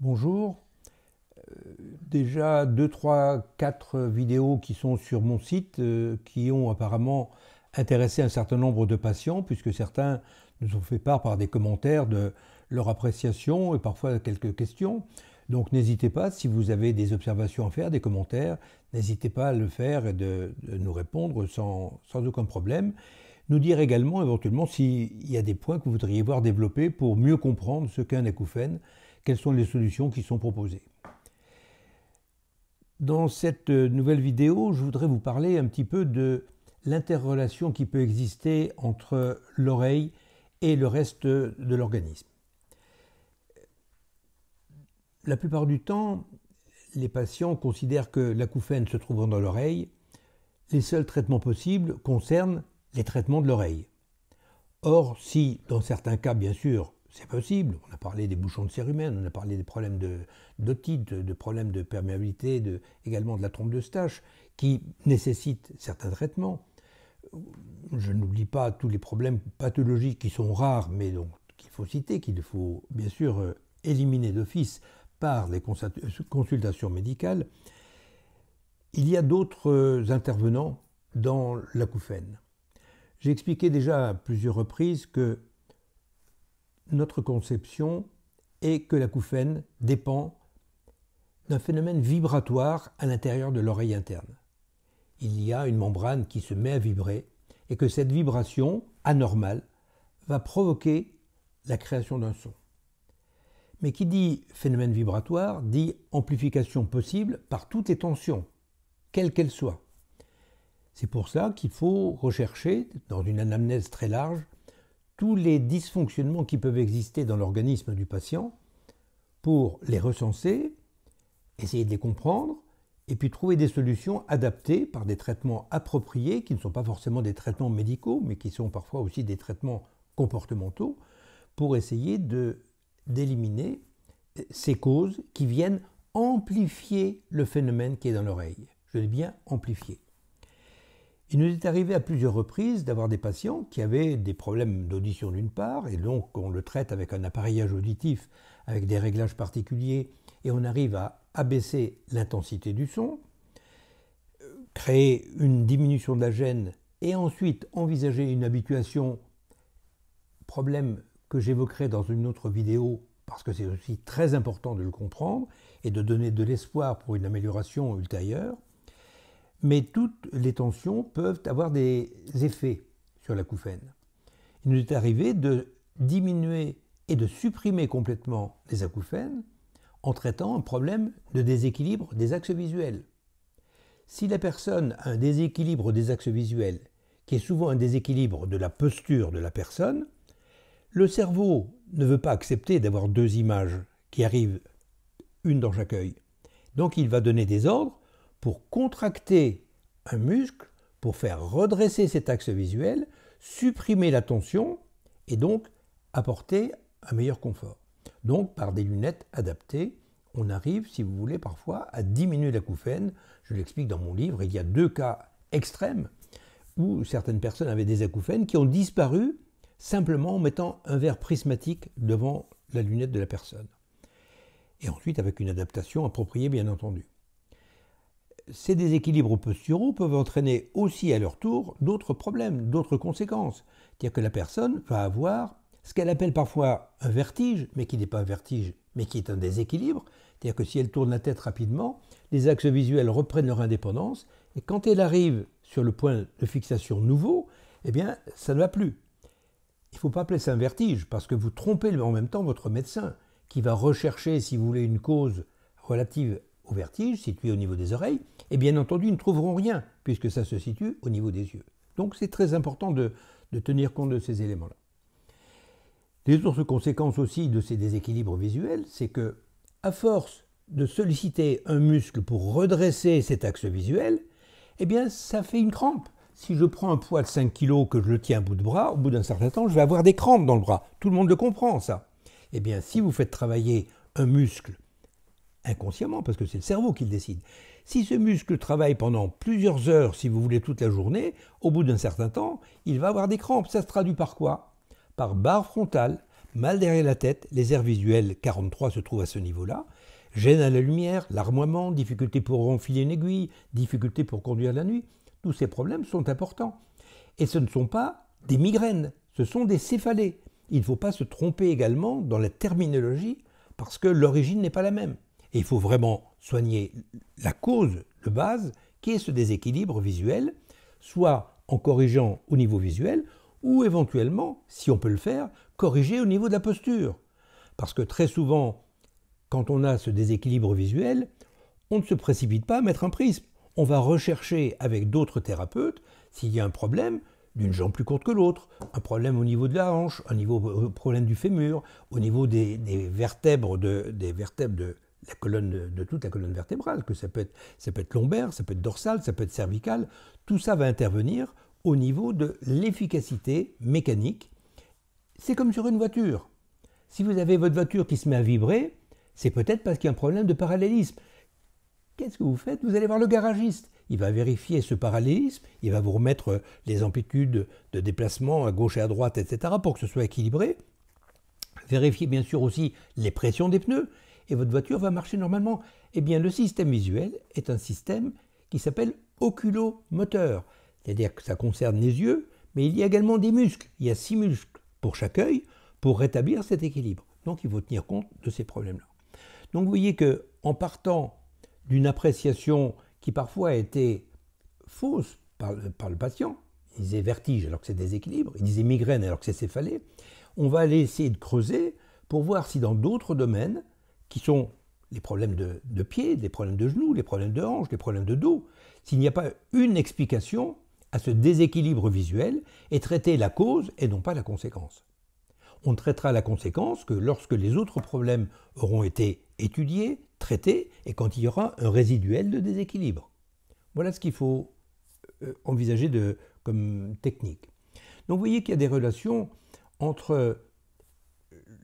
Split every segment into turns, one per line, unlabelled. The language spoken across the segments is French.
Bonjour. Déjà 2, 3, 4 vidéos qui sont sur mon site qui ont apparemment intéressé un certain nombre de patients puisque certains nous ont fait part par des commentaires de leur appréciation et parfois quelques questions. Donc n'hésitez pas, si vous avez des observations à faire, des commentaires, n'hésitez pas à le faire et de nous répondre sans aucun problème. Nous dire également éventuellement s'il y a des points que vous voudriez voir développés pour mieux comprendre ce qu'est un acouphène, quelles sont les solutions qui sont proposées. Dans cette nouvelle vidéo, je voudrais vous parler un petit peu de l'interrelation qui peut exister entre l'oreille et le reste de l'organisme. La plupart du temps, les patients considèrent que l'acouphène se trouvant dans l'oreille, les seuls traitements possibles concernent les traitements de l'oreille. Or, si, dans certains cas, bien sûr, c'est possible, on a parlé des bouchons de cérumen, on a parlé des problèmes d'otite, de problèmes de perméabilité, également de la trompe d'Eustache, qui nécessitent certains traitements. Je n'oublie pas tous les problèmes pathologiques qui sont rares, mais donc qu'il faut citer, qu'il faut bien sûr éliminer d'office par les consultations médicales. Il y a d'autres intervenants dans l'acouphène. J'ai expliqué déjà à plusieurs reprises que notre conception est que l'acouphène dépend d'un phénomène vibratoire à l'intérieur de l'oreille interne. Il y a une membrane qui se met à vibrer et que cette vibration anormale va provoquer la création d'un son. Mais qui dit phénomène vibratoire dit amplification possible par toutes les tensions, quelles qu'elles soient. C'est pour ça qu'il faut rechercher, dans une anamnèse très large, tous les dysfonctionnements qui peuvent exister dans l'organisme du patient pour les recenser, essayer de les comprendre et puis trouver des solutions adaptées par des traitements appropriés qui ne sont pas forcément des traitements médicaux mais qui sont parfois aussi des traitements comportementaux pour essayer d'éliminer ces causes qui viennent amplifier le phénomène qui est dans l'oreille. Je dis bien amplifier. Il nous est arrivé à plusieurs reprises d'avoir des patients qui avaient des problèmes d'audition d'une part, et donc on le traite avec un appareillage auditif, avec des réglages particuliers, et on arrive à abaisser l'intensité du son, créer une diminution de la gêne, et ensuite envisager une habituation, problème que j'évoquerai dans une autre vidéo, parce que c'est aussi très important de le comprendre, et de donner de l'espoir pour une amélioration ultérieure. Mais toutes les tensions peuvent avoir des effets sur l'acouphène. Il nous est arrivé de diminuer et de supprimer complètement les acouphènes en traitant un problème de déséquilibre des axes visuels. Si la personne a un déséquilibre des axes visuels, qui est souvent un déséquilibre de la posture de la personne, le cerveau ne veut pas accepter d'avoir deux images qui arrivent, une dans chaque œil. Donc il va donner des ordres pour contracter un muscle, pour faire redresser cet axe visuel, supprimer la tension et donc apporter un meilleur confort. Donc par des lunettes adaptées, on arrive, si vous voulez, parfois à diminuer l'acouphène. Je l'explique dans mon livre, il y a deux cas extrêmes où certaines personnes avaient des acouphènes qui ont disparu simplement en mettant un verre prismatique devant la lunette de la personne. Et ensuite avec une adaptation appropriée bien entendu. Ces déséquilibres posturaux peuvent entraîner aussi à leur tour d'autres problèmes, d'autres conséquences. C'est-à-dire que la personne va avoir ce qu'elle appelle parfois un vertige, mais qui n'est pas un vertige, mais qui est un déséquilibre. C'est-à-dire que si elle tourne la tête rapidement, les axes visuels reprennent leur indépendance, et quand elle arrive sur le point de fixation nouveau, eh bien, ça ne va plus. Il ne faut pas appeler ça un vertige, parce que vous trompez en même temps votre médecin, qui va rechercher, si vous voulez, une cause relative au vertige, situé au niveau des oreilles, et bien entendu, ils ne trouveront rien, puisque ça se situe au niveau des yeux. Donc c'est très important de tenir compte de ces éléments-là. Les autres conséquences aussi de ces déséquilibres visuels, c'est que, à force de solliciter un muscle pour redresser cet axe visuel, eh bien ça fait une crampe. Si je prends un poids de 5 kg que je le tiens à bout de bras, au bout d'un certain temps, je vais avoir des crampes dans le bras. Tout le monde le comprend, ça. Eh bien, si vous faites travailler un muscle inconsciemment, parce que c'est le cerveau qui le décide. Si ce muscle travaille pendant plusieurs heures, si vous voulez toute la journée, au bout d'un certain temps, il va avoir des crampes. Ça se traduit par quoi? Par barre frontale, mal derrière la tête, les aires visuelles 43 se trouvent à ce niveau-là, gêne à la lumière, larmoiement, difficulté pour enfiler une aiguille, difficulté pour conduire la nuit. Tous ces problèmes sont importants. Et ce ne sont pas des migraines, ce sont des céphalées. Il ne faut pas se tromper également dans la terminologie parce que l'origine n'est pas la même. Et il faut vraiment soigner la cause de base qui est ce déséquilibre visuel, soit en corrigeant au niveau visuel ou éventuellement, si on peut le faire, corriger au niveau de la posture. Parce que très souvent, quand on a ce déséquilibre visuel, on ne se précipite pas à mettre un prisme. On va rechercher avec d'autres thérapeutes s'il y a un problème d'une jambe plus courte que l'autre, un problème au niveau de la hanche, un problème du fémur, au niveau des vertèbres de la colonne, de toute la colonne vertébrale, que ça peut être lombaire, ça peut être dorsal, ça peut être cervical. Tout ça va intervenir au niveau de l'efficacité mécanique. C'est comme sur une voiture. Si vous avez votre voiture qui se met à vibrer, c'est peut-être parce qu'il y a un problème de parallélisme. Qu'est-ce que vous faites? Vous allez voir le garagiste. Il va vérifier ce parallélisme, il va vous remettre les amplitudes de déplacement à gauche et à droite, etc. pour que ce soit équilibré. Vérifiez bien sûr aussi les pressions des pneus et votre voiture va marcher normalement. Eh bien, le système visuel est un système qui s'appelle oculomoteur. C'est-à-dire que ça concerne les yeux, mais il y a également des muscles. Il y a 6 muscles pour chaque œil pour rétablir cet équilibre. Donc, il faut tenir compte de ces problèmes-là. Donc, vous voyez qu'en partant d'une appréciation qui parfois a été fausse par le patient, il disait vertige alors que c'est déséquilibre, il disait migraine alors que c'est céphalée, on va aller essayer de creuser pour voir si dans d'autres domaines, qui sont les problèmes de pied, les problèmes de genoux, les problèmes de hanche, les problèmes de dos, s'il n'y a pas une explication à ce déséquilibre visuel et traiter la cause et non pas la conséquence. On ne traitera la conséquence que lorsque les autres problèmes auront été étudiés, traités, et quand il y aura un résiduel de déséquilibre. Voilà ce qu'il faut envisager comme technique. Donc vous voyez qu'il y a des relations entre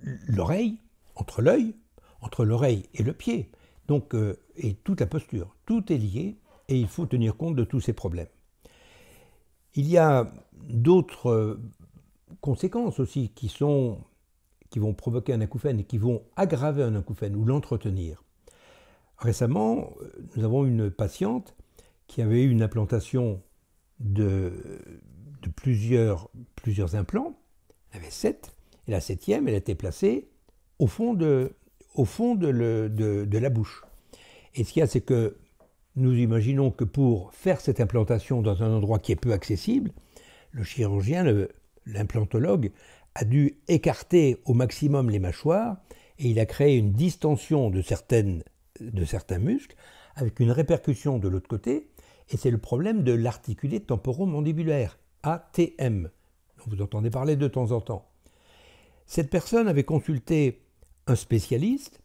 l'oreille, entre l'œil, entre l'oreille et le pied, donc, et toute la posture. Tout est lié et il faut tenir compte de tous ces problèmes. Il y a d'autres conséquences aussi qui vont provoquer un acouphène et qui vont aggraver un acouphène ou l'entretenir. Récemment, nous avons une patiente qui avait eu une implantation de plusieurs implants. Elle avait 7, et la 7e, elle était placée au fond de la bouche. Et ce qu'il y a, c'est que nous imaginons que pour faire cette implantation dans un endroit qui est peu accessible, le chirurgien, l'implantologue, a dû écarter au maximum les mâchoires et il a créé une distension de certains muscles avec une répercussion de l'autre côté, et c'est le problème de l'articulé temporomandibulaire, ATM, dont vous entendez parler de temps en temps. Cette personne avait consulté un spécialiste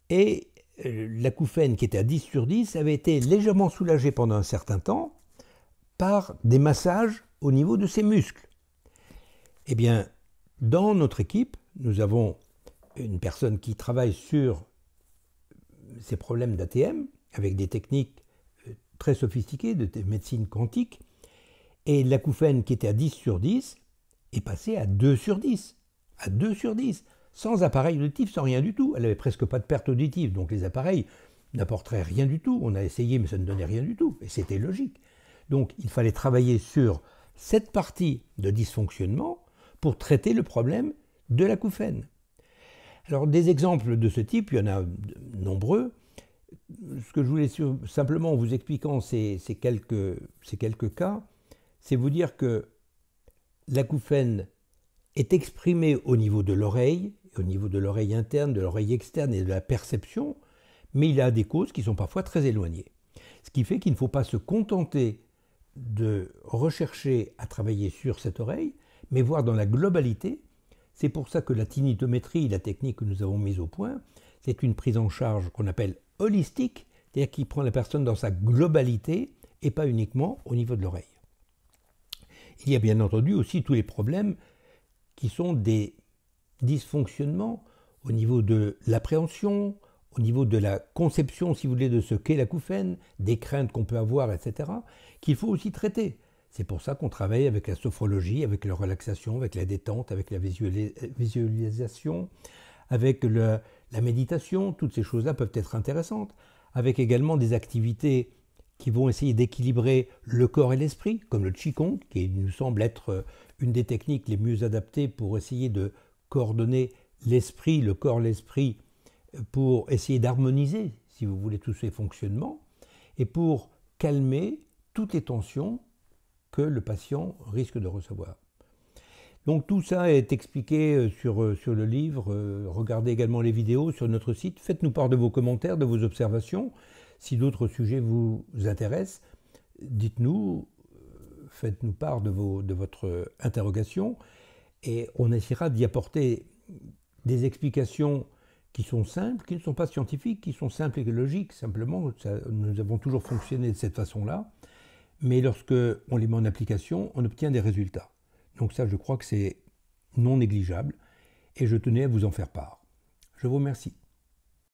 et l'acouphène qui était à 10 sur 10 avait été légèrement soulagé pendant un certain temps par des massages au niveau de ses muscles. Eh bien, dans notre équipe, nous avons une personne qui travaille sur ces problèmes d'ATM avec des techniques très sophistiquées de médecine quantique, et l'acouphène qui était à 10 sur 10 est passé à 2 sur 10. À 2 sur 10, sans appareil auditif, sans rien du tout. Elle n'avait presque pas de perte auditive, donc les appareils n'apporteraient rien du tout. On a essayé, mais ça ne donnait rien du tout, et c'était logique. Donc il fallait travailler sur cette partie de dysfonctionnement pour traiter le problème de l'acouphène. Alors des exemples de ce type, il y en a nombreux. Ce que je voulais simplement en vous expliquant ces quelques cas, c'est vous dire que l'acouphène est exprimé au niveau de l'oreille, au niveau de l'oreille interne, de l'oreille externe et de la perception, mais il a des causes qui sont parfois très éloignées. Ce qui fait qu'il ne faut pas se contenter de rechercher à travailler sur cette oreille, mais voir dans la globalité. C'est pour ça que la tinnitométrie, la technique que nous avons mise au point, c'est une prise en charge qu'on appelle holistique, c'est-à-dire qui prend la personne dans sa globalité et pas uniquement au niveau de l'oreille. Il y a bien entendu aussi tous les problèmes qui sont des dysfonctionnements au niveau de l'appréhension, au niveau de la conception, si vous voulez, de ce qu'est l'acouphène, des craintes qu'on peut avoir, etc., qu'il faut aussi traiter. C'est pour ça qu'on travaille avec la sophrologie, avec la relaxation, avec la détente, avec la visualisation, avec la méditation. Toutes ces choses-là peuvent être intéressantes, avec également des activités qui vont essayer d'équilibrer le corps et l'esprit, comme le Qigong, qui nous semble être une des techniques les mieux adaptées pour essayer de coordonner l'esprit, le corps, l'esprit, pour essayer d'harmoniser, si vous voulez, tous ces fonctionnements, et pour calmer toutes les tensions que le patient risque de recevoir. Donc tout ça est expliqué sur le livre. Regardez également les vidéos sur notre site. Faites-nous part de vos commentaires, de vos observations. Si d'autres sujets vous intéressent, dites-nous, faites-nous part de votre interrogation et on essaiera d'y apporter des explications qui sont simples, qui ne sont pas scientifiques, qui sont simples et logiques. Simplement, nous avons toujours fonctionné de cette façon-là. Mais lorsque on les met en application, on obtient des résultats. Donc ça, je crois que c'est non négligeable et je tenais à vous en faire part. Je vous remercie.